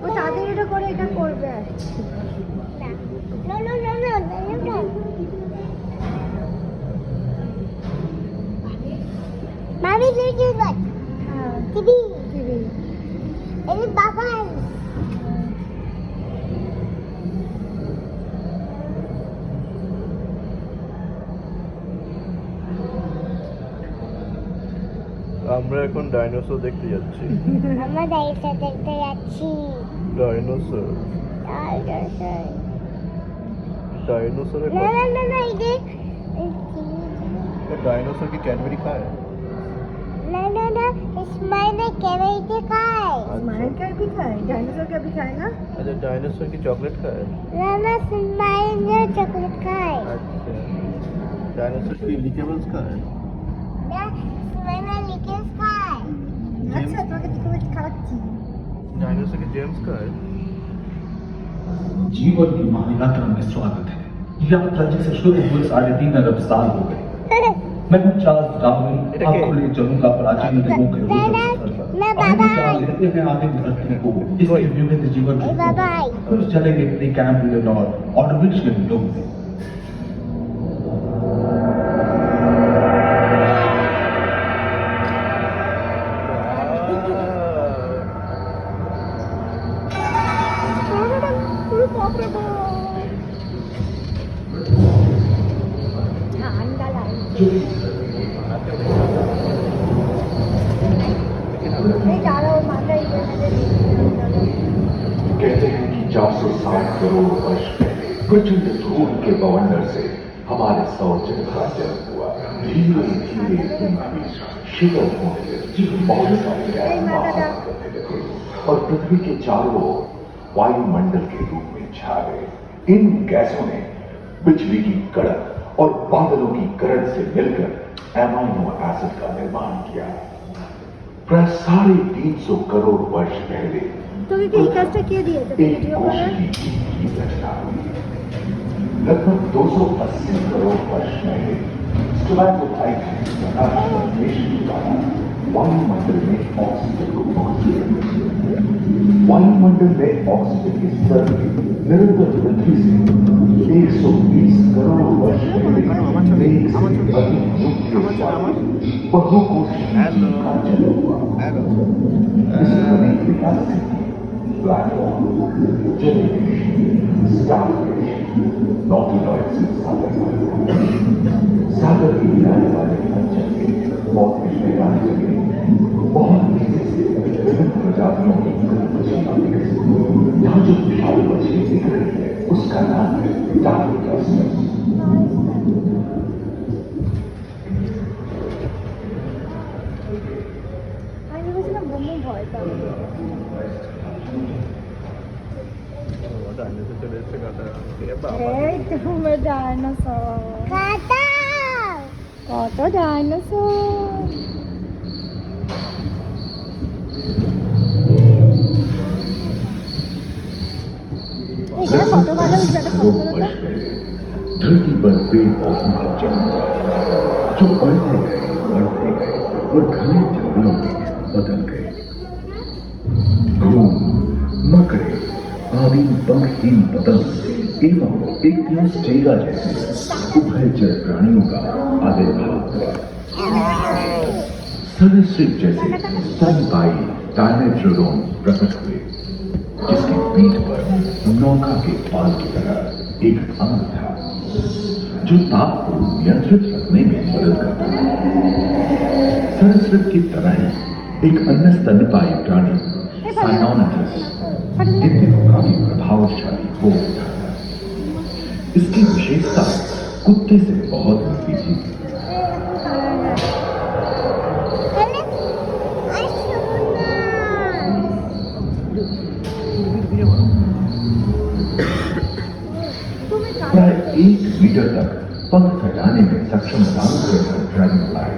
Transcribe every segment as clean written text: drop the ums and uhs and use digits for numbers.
ও তাদের এটা করে এটা করবে আর কি। Mommy, look at what? TV. TV It's Baba. আমরা এখন ডাইনোসর দেখতে যাচ্ছি। আমরা ডাইনোসর দেখতে যাচ্ছি। Dinosaur dinosaur. ডাইনোসরে না না না না এই ডাইনোসর কি ক্যাডবেরি খায়? না না না স্মাইলে কেবেইতে খায়। স্মাইল ক্যাট भी खाए डायनासोर का भी खाए ना। আচ্ছা ডাইনোসর কি চকলেট খায়? না না স্মাইলে চকলেট খায়। আচ্ছা ডাইনোসর কি লিকেবলস খায়? না স্মাইলে লিকেস খায়। আচ্ছা তোমাকে দিকে খাওয়াচ্ছি। डायनासोर के जेम्स का है। जीवन की महायात्रा में स्वागत है। यात्रा जिसे शुरू हुए 3.5 अरब साल हो गए। मैं हूँ चार्ल्स डार्विन, आप खुले जन्म का प्राचीन युगों के मैं बाबा लेते हैं आदिम धरती को इसके विविध जीवन बाबा फिर चलेंगे प्री कैम्ब्रियन और ऑर्डोविशियन युग में। ঠান্ডা লাগছে। এই দাঁড়াও মাথায় कहते हैं कि 460 करोड़ वर्ष पहले प्रचंड धूल के बवंडर से हमारे सौर जगत का जन्म हुआ। धीरे धीरे पृथ्वी शीतल होने लगी, बहुत सारे गैस बाहर निकलने लगे और पृथ्वी के चारों ओर वायुमंडल के रूप में छा गए। इन गैसों ने बिजली की कड़क और बादलों की गरज से मिलकर एमाइनो एसिड का निर्माण किया। प्राय 350 करोड़ वर्ष पहले তোকে কি এই কাজটা কে দিয়েছে एक ভিডিও করার? कोशिकी की रचना हुई। लगभग 280 करोड़ वर्ष पहले स्टोमैटोफाइट ने प्रकाश संश्लेषण के द्वारा वायुमंडल में ऑक्सीजन को पहुंचाया। वायुमंडल में ऑक्सीजन के स्तर निरंतर वृद्धि से 120 करोड़ वर्ष पहले एक से अधिक युग के बाद बहुकोषीय जीव का जन्म हुआ। इस अनेक विकास से ब्लैक होल, जेलीफिश, स्टारफिश, नॉटिलॉइड से सागर के किनारे वाले अंचल में बहुत विश्लेषण जगह बहुत तेजी से विभिन्न प्रजातियों की मछलियां विकसित हुई। यहाँ जो विशाल मछली दिख रही है उसका नाम है डार्विनस। আমি ভেবেছিলাম বম্বু ভয় পাবে। डायनासोर चले इससे कहता है ये बाबा এই তুমি ডাইনোসর। কাটা কত ডাইনোসর। এটা কত ভালো এটা কত ভালো। धरती पर पेड़ पौधों का जन्म हुआ, जो बढ़ते गए और घने जंगलों में बदल गए। घूम मकड़े आदि पंखहीन पतंग एवं एक टेगा जैसे उभयचर प्राणियों का आविर्भाव हुआ। सरीसृप जैसे स्तनपायी डायमेट्रोडोन प्रकट हुए, जिसकी पीठ पर नौका के पाल की तरह एक अंग था जो ताप को नियंत्रित रखने में मदद करता है। सरीसृप की तरह ही एक अन्य स्तनपायी प्राणी साइनोनिथस इन दिनों काफी प्रभावशाली हो उठा था। इसकी विशेषता कुत्ते से बहुत मिलती थी। प्राय 1 मीटर तक पंख फैलाने में सक्षम ड्रैगन फ्लाई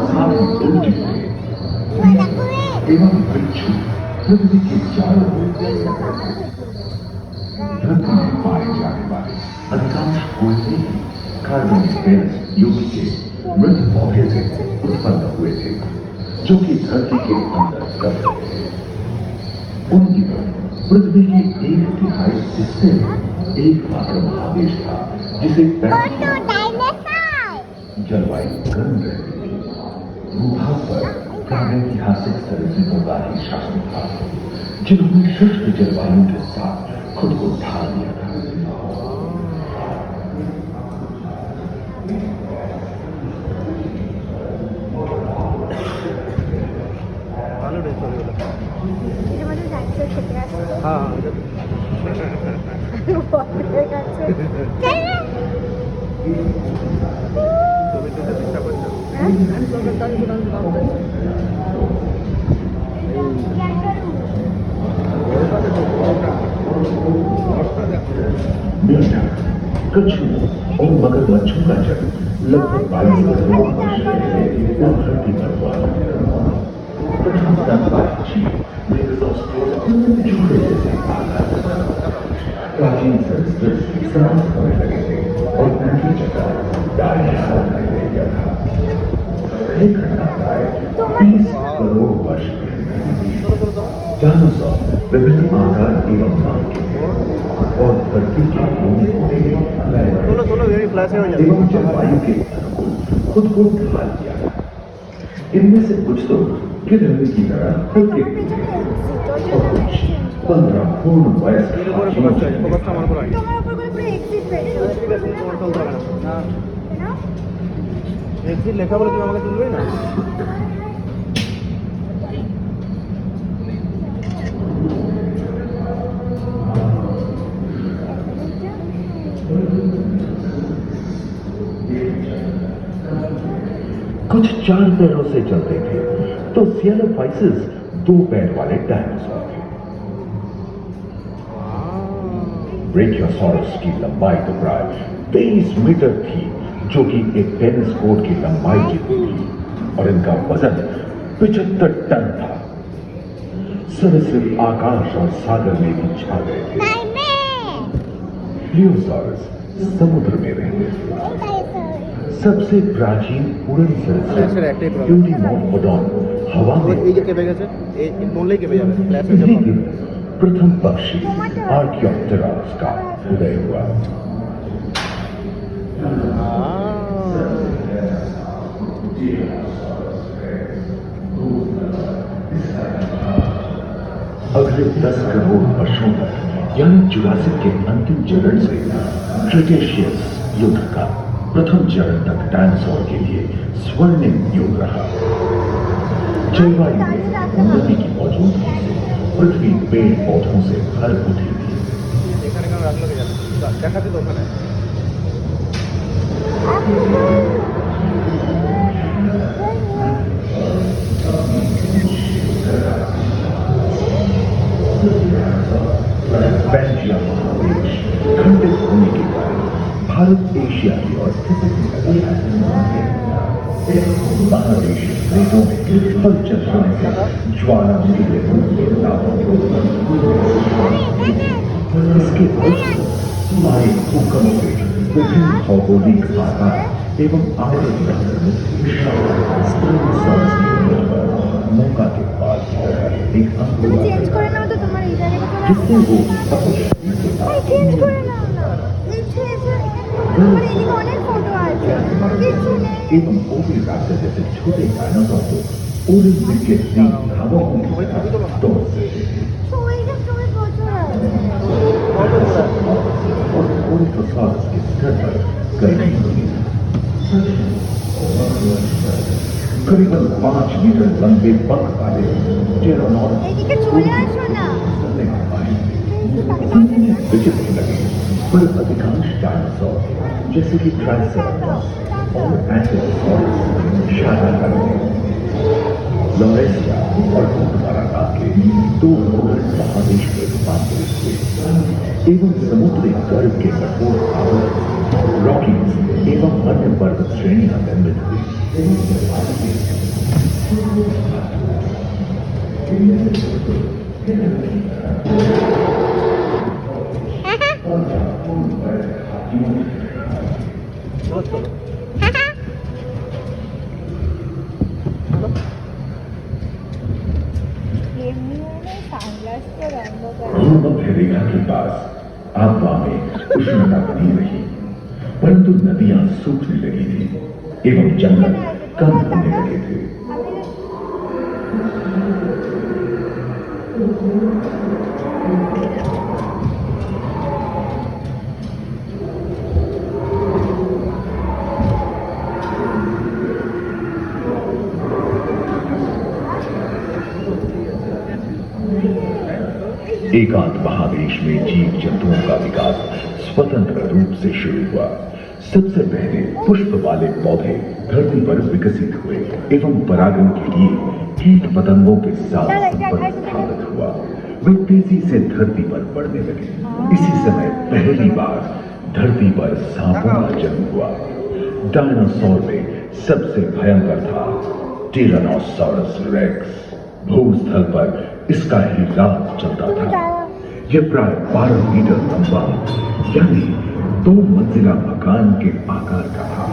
साथ ही उल्टी हुए एवं बिच्छू पृथ्वी के चारों ओर धरती में पाए जाने वाले अधिकांश कोयले कार्बोनिफेरस युग के मृत पौधे से उत्पन्न हुए थे, जो कि धरती के अंदर दब गए थे। उन दिनों पृथ्वी की 1/3 हिस्से में एकमात्र महादेश था जिसे Go to dinosaur. जलवायु गर्म रहती थी। भूभाग पर प्रागैतिहासिक सरीसृपों का ही शासन था जिन्होंने शुष्क जलवायु के साथ खुद को ढाल दिया था। ভালো রে চলে গেল এর মধ্যে যাচ্ছে খেতে আসছে হ্যাঁ বড় কাছে ছবি তুলতে চেষ্টা করছো कच्छ और मगरमच्छों का जन्म लगभग 22 करोड़ वर्ष पहले इस धरती पर हुआ। प्रथम स्तनपायी जीव चूहे जैसे प्राचीन संस्कृत समाप्त होने लगे थे और उनकी जगह डायनासोर ने ले लिया था। एक घटना प्राय 30 करोड़ वर्ष डायनासोर विभिन्न आकार एवं नाम के और धरती के कोने एवं जलवायु के अनुकूल खुद को ढाल दिया। इनमें से कुछ तो गिरने की तरह हल्के और कुछ 15 पूर्ण वयस्क हाथियों से তোমার উপর করে পুরো এক্সিট পেয়েছো এক্সিট লেখা বলে তুমি আমাকে তুলবে না कुछ 4 पैरों से चलते थे तो सियालोफाइसिस 2 पैर वाले डायनासोर थे। ब्रेकियोसॉरस की लंबाई तो प्राय 23 मीटर थी जो कि एक टेनिस कोर्ट की लंबाई जितनी थी और इनका वजन 75 टन था। सरीसृप आकाश और सागर में भी छा गए थे। प्लियोसॉरस समुद्र में रहते थे। सबसे प्राचीन उड़न सरीसृप यूडीमोफोडॉन हवा में এই যে কেঁপে গেছে এই বললেই কেঁপে যাবে ক্লাস হয়ে पृथ्वी যাবে के प्रथम पक्षी आर्कियोप्टेरॉस का उदय हुआ। अगले 10 करोड़ वर्षों तक यानी जुरासिक के अंतिम चरण से क्रिटेशियस युग का प्रथम चरण तक डायनासोर के लिए स्वर्णिम युग रहा। जलवायु में उन्नति की मौजूदगी से पृथ्वी पेड़ पौधों से भर उठी थी। এখানে কেন রাখলো কে জানে দেখাতে তো ওখানে पैंजिया महादेश खंडित होने के कारण भारत एशिया की ओर खिसकने लगा। महादेश प्लेटों में हलचल होने से ज्वालामुखी के रूप में लाभों इसके हमारे भूकंप के विभिन्न भौगोलिक आकार एवं आवरण मौका के बाद एक চেঞ্জ করে নাও তো তোমার এই জায়গাটা जिससे वो চেঞ্জ করে নাও না নিচে এসে তোমার এদিকে অনেক ফটো আছে কিছু নেই एवं ओवी रास्ते जैसे छोटे डायनासोर को ओलिम्पिक के 3 धावों में तोड़ सकते थे ওইটা তুমি প্রচুর আছে और ओलिथोसॉरस के स्तर पर कई करीबन 5 मीटर लंबे पंख वाले टेरोनॉरस এদিকে চলে আসো না विचित्र लगे पर अधिकांश डायनासोर जैसे कि ट्राइसेराटॉप्स और एंटिलोसॉरस शाकाहारी थे। लॉरेसिया और भूतवारा के 2 उड़न महादेश में रूपांतरित हुए एवं समुद्री गर्भ के कठोर आवरण रॉकीज एवं अन्य पर्वत श्रेणियां निर्मित हुई। भूमध्य रेखा के पास आबवा में उष्णता बनी रही, परंतु नदियां सूखने लगी थी एवं जंगल कम होने लगे थे। एकांत महादेश में जीव जंतुओं का विकास स्वतंत्र रूप से शुरू हुआ। सबसे पहले पुष्प वाले पौधे धरती पर विकसित हुए एवं परागण के लिए कीट पतंगों के साथ संपर्क स्थापित हुआ। वे तेजी से धरती पर बढ़ने लगे। इसी समय पहली बार धरती पर सांपों का जन्म हुआ। डायनासोर में सबसे भयंकर था टिरानोसॉरस रेक्स। भूस्थल पर इसका ही राज चलता था। यह प्राय 12 मीटर लंबा यानी 2 मंजिला मकान के आकार का था।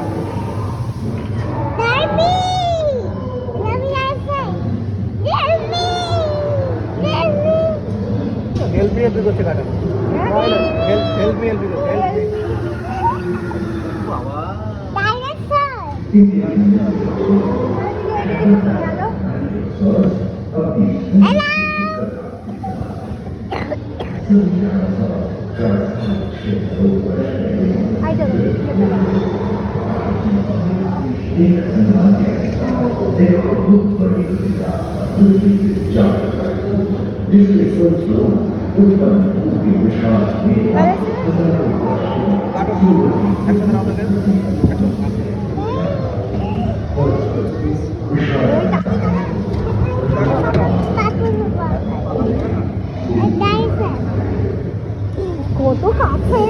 तो काफे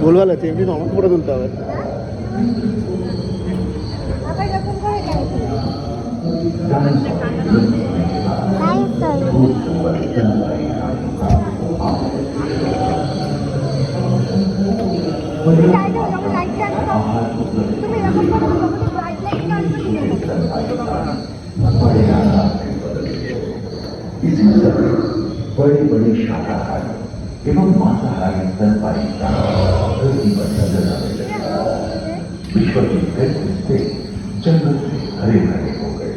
বলবালে চেমটি নমক করে তুলতে হবে। इसी समय बड़े बड़े शाकाहारी एवं मांसाहारी स्तनपायी धरती पर नजर आने लगे। विश्व के कई हिस्से जंगल से हरे भरे हो गए।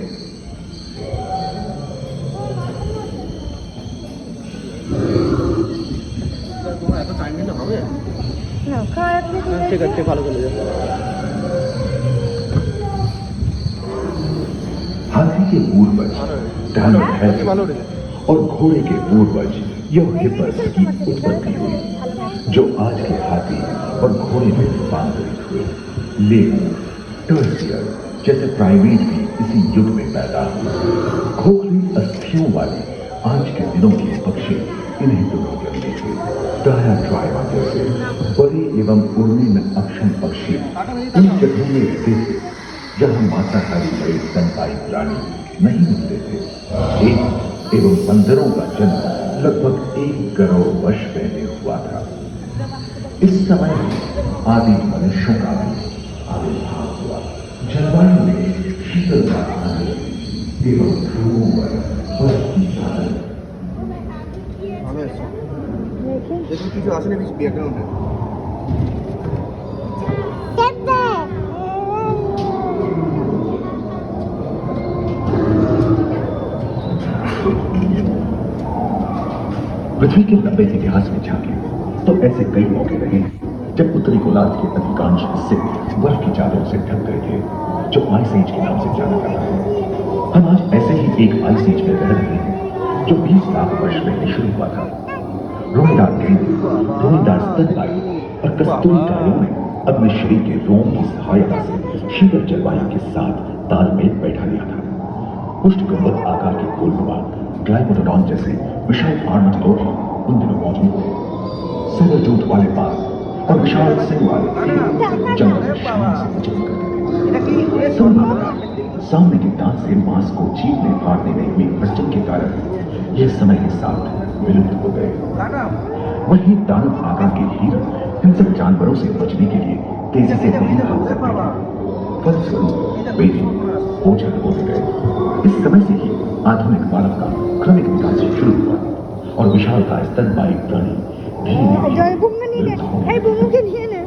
ঠিক আছে ভালো চলে যাবে। हाथी के पूर्वज डायनोसॉर और घोड़े के पूर्वज यूरोहिपस की उत्पत्ति हुई, जो आज के हाथी और घोड़े में रूपांतरित हुए। लेमूर, टर्सियर जैसे प्राइमेट भी इसी युग में पैदा हुए। खोखली अस्थियों वाले आज के दिनों के पक्षी इन्हीं दोनों जन्मे थे। डायाट्राइमा जैसे बड़े एवं उड़ने में अक्षम पक्षी इन जगहों में रहते थे जहां मांसाहारी बड़े स्तनपायी प्राणी नहीं मिलते थे। एक एवं बंदरों का जन्म लगभग 1 करोड़ वर्ष पहले हुआ था। इस समय आदि मनुष्यों का भी आविर्भाव हुआ। जलवायु में शीतलता आने एवं ध्रुवों पर बर्फ की चादर। দেখুন কিছু আসেনি বেশি ব্যাকগ্রাউন্ডে। पृथ्वी के लंबे इतिहास में झांके तो ऐसे कई मौके रहे जब उत्तरी गोलार्ध के अधिकांश हिस्से बर्फ की चादरों से ढक गए थे, जो आइस एज के नाम से जाना जाता है। हम आज ऐसे ही एक आइस एज में रह रहे हैं जो 20 लाख वर्ष पहले शुरू हुआ था। रोमेदार रोमेदार स्तनपायी और कस्तूरी गायों ने अपने शरीर के रोम की सहायता से शीतल जलवायु के साथ तालमेल बैठा लिया था। पुष्ट गुंबद आकार के गोलनुमा ग्लाइकोडोन जैसे विशाल आर्मड लोग उन दिनों मौजूद थे। सरल दूध वाले बाल और विशाल सिंह वाले जंगल शान से गुजर कर सामने के दांत से मांस को चीरने फाड़ने में हुई अड़चन के कारण यह समय के साथ विलुप्त हो गए। वहीं दानव आकार के हीर हिंसक जानवरों से बचने के लिए तेजी से नहीं भाग सकते, फलस्वरूप वे ओझल होते गए। इस समय से ही आधुनिक मानव का क्रमिक विकास शुरू हुआ और विशाल का स्तनपायी प्राणी धीरे জয় বুমু নিয়ে এই বুমুকে নিয়ে নে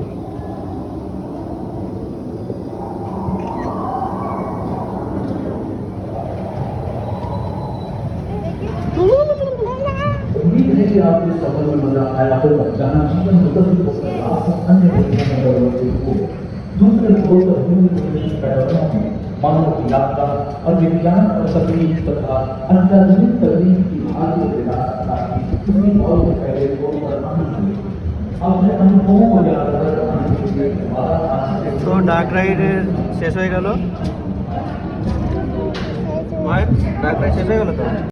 उम्मीद है कि आपको इस सफर में मजा आया होगा। जहां जीवन मुतसिल होकर आप अन्य को दूसरे छोर पर हिंदी प्रदर्शन पैदावारों में मानव की यात्रा और विज्ञान और तकनीक तथा अत्याधुनिक तकनीक की भारतीय विरासत की कितनी और पहले को अपने अनुभवों को याद कर তো ডাক রাইডের শেষ হয়ে গেল, ডাক রাইড শেষ হয়ে গেল তো।